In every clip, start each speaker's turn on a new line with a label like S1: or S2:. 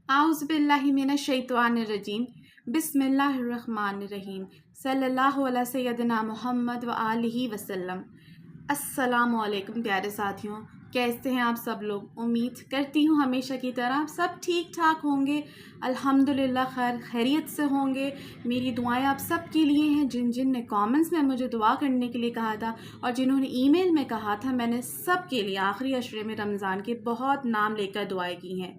S1: आउज़ु बिल्लाहि मिनश्शैतानिर्रजीम बिस्मिल्लाहिर्रहमानिर्रहीम सल्लल्लाहु अला सय्यदिना मुहम्मद व आलिहि वसल्लम। अस्सलामु अलैकुम प्यारे साथियों, कैसे हैं आप सब लोग। उम्मीद करती हूँ हमेशा की तरह सब ठीक ठाक होंगे, अल्हम्दुलिल्लाह खैर खैरियत से होंगे। मेरी दुआएं आप सब के लिए हैं। जिन जिन ने कमेंट्स में मुझे दुआ करने के लिए कहा था और जिन्होंने ईमेल में कहा था, मैंने सब के लिए आखिरी अशरे में रमज़ान के बहुत नाम लेकर दुआएं की हैं।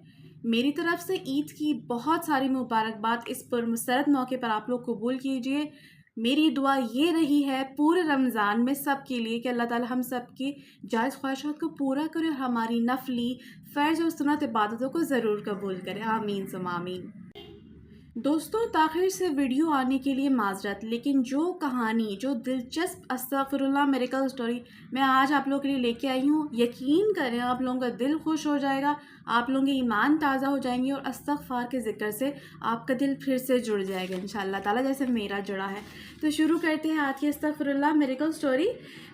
S1: मेरी तरफ से ईद की बहुत सारी मुबारकबाद इस पुरमसरत मौके पर आप लोग कबूल कीजिए। मेरी दुआ ये रही है पूरे रमज़ान में सब के लिए कि अल्लाह ताला हम सब की जायज़ ख्वाहिशात को पूरा करे और हमारी नफली फ़र्ज़ और सुन्नत इबादतों को ज़रूर कबूल करे। आमीन सुम आमीन। दोस्तों, ताख़िर से वीडियो आने के लिए माज़रत, लेकिन जो कहानी, जो दिलचस्प अस्तग़फ़िरुल्लाह मिरेकल स्टोरी मैं आज आप लोगों के लिए लेके आई हूँ, यकीन करें आप लोगों का दिल खुश हो जाएगा, आप लोगों के ईमान ताज़ा हो जाएंगे और इस्तग़फ़ार के ज़िक्र से आपका दिल फिर से जुड़ जाएगा इंशाअल्लाह ताला, जैसे मेरा जुड़ा है। तो शुरू करते हैं आज की अस्तग़फ़िरुल्लाह मिरेकल स्टोरी।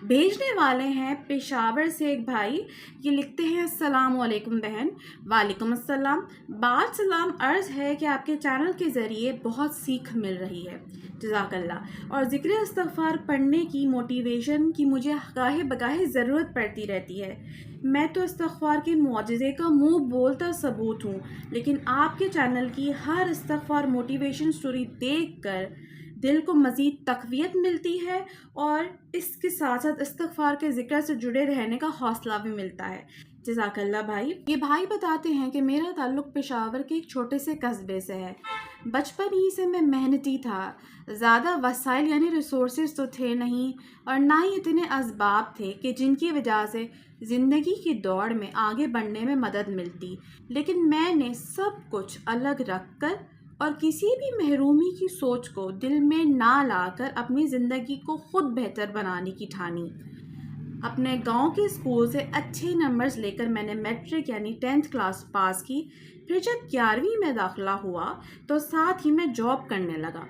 S1: भेजने वाले हैं पेशावर से एक भाई। ये लिखते हैं, अस्सलामु अलैकुम बहन। वालेकुम अस्सलाम। बात सलाम अर्ज़ है कि आपके चैनल के ज़रिए बहुत सीख मिल रही है, जज़ाकल्लाह। और ज़िक्र इस्तग़फ़ार पढ़ने की मोटिवेशन की मुझे गाहे बगाहे ज़रूरत पड़ती रहती है। मैं तो इस्तग़फ़ार के मुआजिज़े का मुंह बोलता सबूत हूँ, लेकिन आपके चैनल की हर इस्तग़फ़ार मोटिवेशन स्टोरी देखकर दिल को मज़ीद तक़वियत मिलती है और इसके साथ साथ इस्तग़फ़ार के ज़िक्र से जुड़े रहने का हौसला भी मिलता है। जज़ाकल्लाह भाई। ये भाई बताते हैं कि मेरा ताल्लुक़ पेशावर के एक छोटे से कस्बे से है। बचपन ही से मैं मेहनती था। ज़्यादा वसाइल यानी रिसोर्सेज तो थे नहीं और ना ही इतने असबाब थे कि जिनकी वजह से ज़िंदगी की दौड़ में आगे बढ़ने में मदद मिलती। लेकिन मैंने सब कुछ अलग रख कर और किसी भी महरूमी की सोच को दिल में ना लाकर अपनी ज़िंदगी को ख़ुद बेहतर बनाने की ठानी। अपने गांव के स्कूल से अच्छे नंबर्स लेकर मैंने मैट्रिक यानी 10th क्लास पास की। फिर जब 11वीं में दाखिला हुआ तो साथ ही मैं जॉब करने लगा।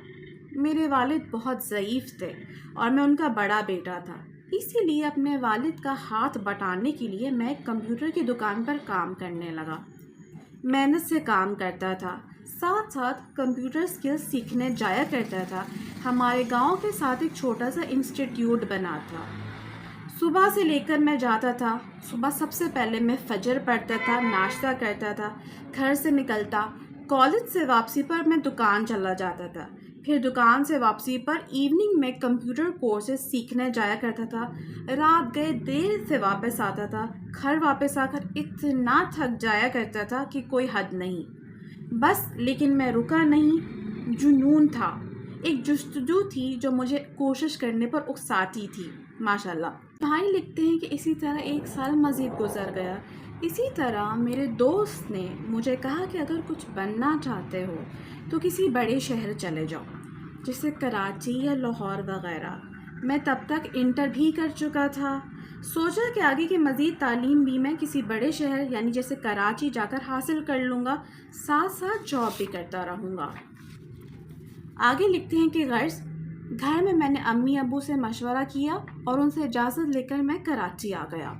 S1: मेरे वालिद बहुत ज़ईफ़ थे और मैं उनका बड़ा बेटा था, इसीलिए अपने वालिद का हाथ बटाने के लिए मैं एक कंप्यूटर की दुकान पर काम करने लगा। मेहनत से काम करता था, साथ साथ कंप्यूटर स्किल्स सीखने जाया करता था। हमारे गांव के साथ एक छोटा सा इंस्टीट्यूट बना था। सुबह से लेकर मैं जाता था। सुबह सबसे पहले मैं फजर पढ़ता था, नाश्ता करता था, घर से निकलता, कॉलेज से वापसी पर मैं दुकान चला जाता था। फिर दुकान से वापसी पर इवनिंग में कंप्यूटर कोर्सेज सीखने जाया करता था। रात गए देर से वापस आता था। घर वापस आकर इतना थक जाया करता था कि कोई हद नहीं। बस लेकिन मैं रुका नहीं। जुनून था, एक जुस्तजू थी जो मुझे कोशिश करने पर उकसाती थी। माशाल्लाह। भाई लिखते हैं कि इसी तरह एक साल मज़ीद गुजर गया। इसी तरह मेरे दोस्त ने मुझे कहा कि अगर कुछ बनना चाहते हो तो किसी बड़े शहर चले जाओ, जैसे कराची या लाहौर वग़ैरह। मैं तब तक इंटर भी कर चुका था। सोचा कि आगे की मज़ीद तालीम भी मैं किसी बड़े शहर यानी जैसे कराची जाकर हासिल कर लूँगा, साथ साथ जॉब भी करता रहूँगा। आगे लिखते हैं कि गर्ज घर में मैंने अम्मी अब्बू से मशवरा किया और उनसे इजाज़त लेकर मैं कराची आ गया।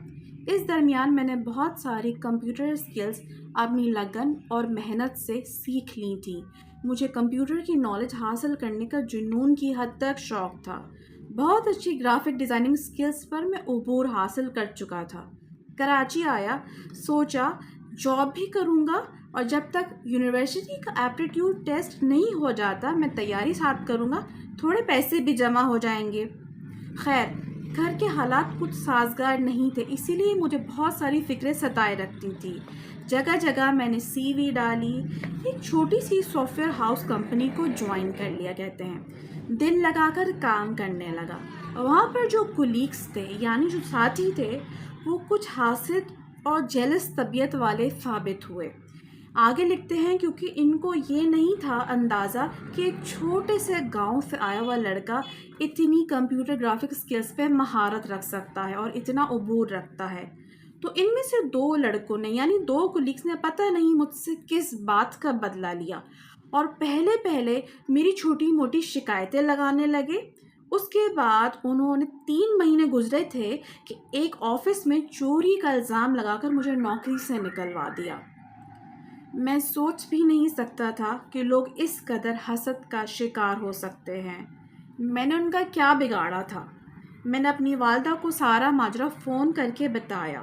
S1: इस दरमियान मैंने बहुत सारी कंप्यूटर स्किल्स अपनी लगन और मेहनत से सीख ली थी। मुझे कंप्यूटर की नॉलेज हासिल करने का जुनून की हद तक शौक़ था। बहुत अच्छी ग्राफिक डिज़ाइनिंग स्किल्स पर मैं अबूर हासिल कर चुका था। कराची आया, सोचा जॉब भी करूँगा और जब तक यूनिवर्सिटी का एप्टीट्यूड टेस्ट नहीं हो जाता मैं तैयारी साथ करूँगा, थोड़े पैसे भी जमा हो जाएंगे। खैर, घर के हालात कुछ साजगार नहीं थे, इसीलिए मुझे बहुत सारी फ़िक्रें सताए रखती थी। जगह जगह मैंने सीवी डाली। एक छोटी सी सॉफ्टवेयर हाउस कंपनी को ज्वाइन कर लिया कहते हैं। दिल लगाकर काम करने लगा। वहाँ पर जो कुलीग्स थे यानी जो साथी थे वो कुछ हासिद और जेलस तबीयत वाले साबित हुए। आगे लिखते हैं, क्योंकि इनको ये नहीं था अंदाज़ा कि एक छोटे से गांव से आया हुआ लड़का इतनी कंप्यूटर ग्राफिक स्किल्स पे महारत रख सकता है और इतना अबूर रखता है। तो इनमें से 2 लड़कों ने यानी 2 कुलीग्स ने पता नहीं मुझसे किस बात का बदला लिया और पहले पहले मेरी छोटी मोटी शिकायतें लगाने लगे। उसके बाद उन्होंने 3 महीने गुजरे थे कि एक ऑफिस में चोरी का इल्ज़ाम लगाकर मुझे नौकरी से निकलवा दिया। میں سوچ بھی نہیں سکتا تھا کہ لوگ اس قدر حسد کا شکار ہو سکتے ہیں۔ میں نے ان کا کیا بگاڑا تھا؟ میں نے اپنی والدہ کو سارا ماجرا فون کر کے بتایا۔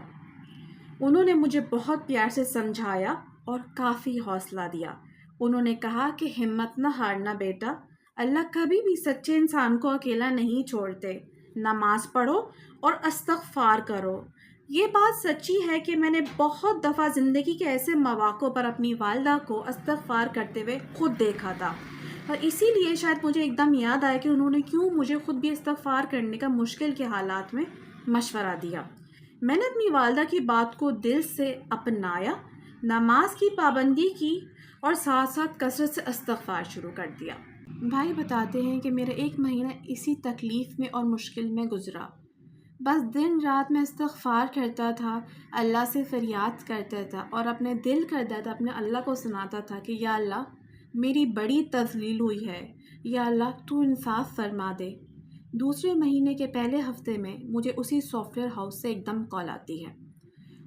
S1: انہوں نے مجھے بہت پیار سے سمجھایا اور کافی حوصلہ دیا۔ انہوں نے کہا کہ ہمت نہ ہارنا بیٹا، اللہ کبھی بھی سچے انسان کو اکیلا نہیں چھوڑتے۔ نماز پڑھو اور استغفار کرو۔ یہ بات سچی ہے کہ میں نے بہت دفعہ زندگی کے ایسے مواقع پر اپنی والدہ کو استغفار کرتے ہوئے خود دیکھا تھا، اور اسی لیے شاید مجھے ایک دم یاد آیا کہ انہوں نے کیوں مجھے خود بھی استغفار کرنے کا مشکل کے حالات میں مشورہ دیا۔ میں نے اپنی والدہ کی بات کو دل سے اپنایا، نماز کی پابندی کی اور ساتھ ساتھ کثرت سے استغفار شروع کر دیا۔ بھائی بتاتے ہیں کہ میرا 1 مہینہ اسی تکلیف میں اور مشکل میں گزرا۔ بس دن رات میں استغفار کرتا تھا، اللہ سے فریاد کرتا تھا اور اپنے دل کا درد اپنے اللہ کو سناتا تھا کہ یا اللہ میری بڑی تذلیل ہوئی ہے، یا اللہ تو انصاف فرما دے۔ دوسرے مہینے کے پہلے ہفتے میں مجھے اسی سافٹ ویئر ہاؤس سے ایک دم کال آتی ہے۔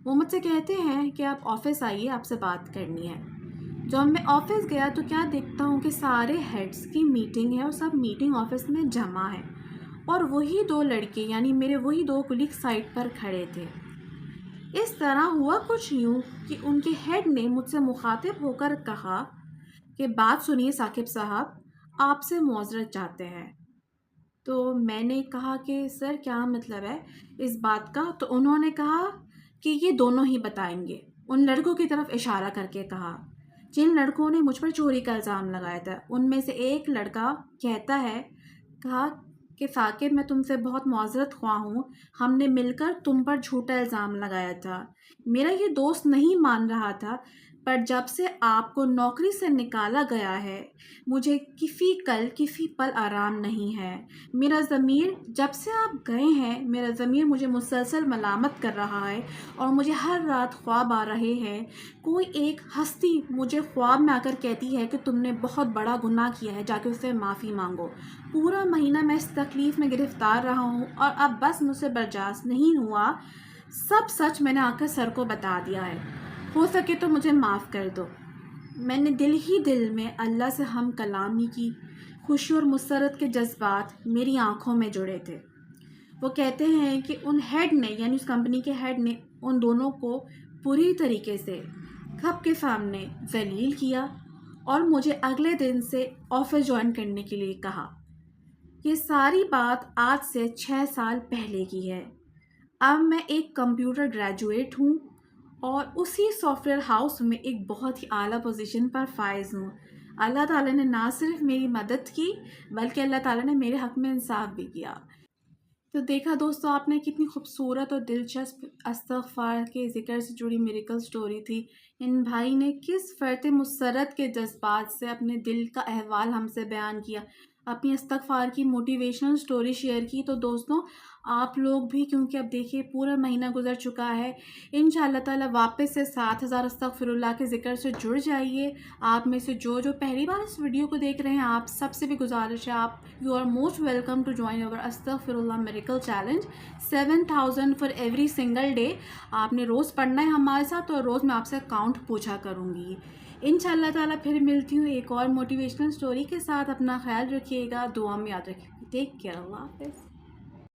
S1: وہ مجھ سے کہتے ہیں کہ آپ آفس آئیے، آپ سے بات کرنی ہے۔ جب میں آفس گیا تو کیا دیکھتا ہوں کہ سارے ہیڈز کی میٹنگ ہے اور سب میٹنگ آفس میں جمع ہے، اور وہی 2 لڑکے یعنی میرے وہی 2 کلیگ سائٹ پر کھڑے تھے۔ اس طرح ہوا کچھ یوں کہ ان کے ہیڈ نے مجھ سے مخاطب ہو کر کہا کہ بات سنیے ثاقب صاحب، آپ سے معذرت چاہتے ہیں۔ تو میں نے کہا کہ سر کیا مطلب ہے اس بات کا؟ تو انہوں نے کہا کہ یہ دونوں ہی بتائیں گے۔ ان لڑکوں کی طرف اشارہ کر کے کہا جن لڑکوں نے مجھ پر چوری کا الزام لگایا تھا۔ ان میں سے ایک لڑکا کہتا ہے، کہا کہ ثاقب میں تم سے بہت معذرت خواہ ہوں، ہم نے مل کر تم پر جھوٹا الزام لگایا تھا۔ میرا یہ دوست نہیں مان رہا تھا، پر جب سے آپ کو نوکری سے نکالا گیا ہے مجھے کسی پل آرام نہیں ہے۔ میرا ضمیر جب سے آپ گئے ہیں، میرا ضمیر مجھے مسلسل ملامت کر رہا ہے اور مجھے ہر رات خواب آ رہے ہیں۔ کوئی ایک ہستی مجھے خواب میں آ کر کہتی ہے کہ تم نے بہت بڑا گناہ کیا ہے، جا کے اس سے معافی مانگو۔ پورا مہینہ میں اس تکلیف میں گرفتار رہا ہوں اور اب بس مجھ سے برداشت نہیں ہوا۔ سب سچ میں نے آ کر سر کو بتا دیا ہے، ہو سکے تو مجھے معاف کر دو۔ میں نے دل ہی دل میں اللہ سے ہم کلامی کی، خوشی اور مسرت کے جذبات میری آنکھوں میں جڑے تھے۔ وہ کہتے ہیں کہ ان ہیڈ نے یعنی اس کمپنی کے ہیڈ نے ان دونوں کو پوری طریقے سے سب کے سامنے ذلیل کیا اور مجھے اگلے دن سے آفس جوائن کرنے کے لیے کہا۔ یہ ساری بات آج سے 6 سال پہلے کی ہے۔ اب میں ایک کمپیوٹر گریجویٹ ہوں اور اسی سافٹ ویئر ہاؤس میں ایک بہت ہی اعلیٰ پوزیشن پر فائز ہوں۔ اللہ تعالیٰ نے نہ صرف میری مدد کی بلکہ اللہ تعالیٰ نے میرے حق میں انصاف بھی کیا۔ تو دیکھا دوستو آپ نے کتنی خوبصورت اور دلچسپ استغفار کے ذکر سے جڑی میریکل سٹوری تھی۔ ان بھائی نے کس فرط مسرت کے جذبات سے اپنے دل کا احوال ہم سے بیان کیا، اپنی استغفار کی موٹیویشنل سٹوری شیئر کی۔ تو دوستوں آپ لوگ بھی، کیونکہ اب دیکھیے پورا مہینہ گزر چکا ہے، انشاءاللہ تعالیٰ واپس سے 7000 استغفر اللہ کے ذکر سے جڑ جائیے۔ آپ میں سے جو پہلی بار اس ویڈیو کو دیکھ رہے ہیں، آپ سب سے بھی گزارش ہے، آپ you are most welcome to join our استغفر اللہ miracle challenge 7000 for every single day. آپ نے روز پڑھنا ہے ہمارے ساتھ، اور روز میں آپ سے کاؤنٹ پوچھا کروں گی۔ انشاءاللہ تعالیٰ پھر ملتی ہوں ایک اور موٹیویشنل سٹوری کے ساتھ۔ اپنا خیال رکھیے گا، دعا میں یاد رکھیے گا۔ ٹیک کیئر، اللہ حافظ۔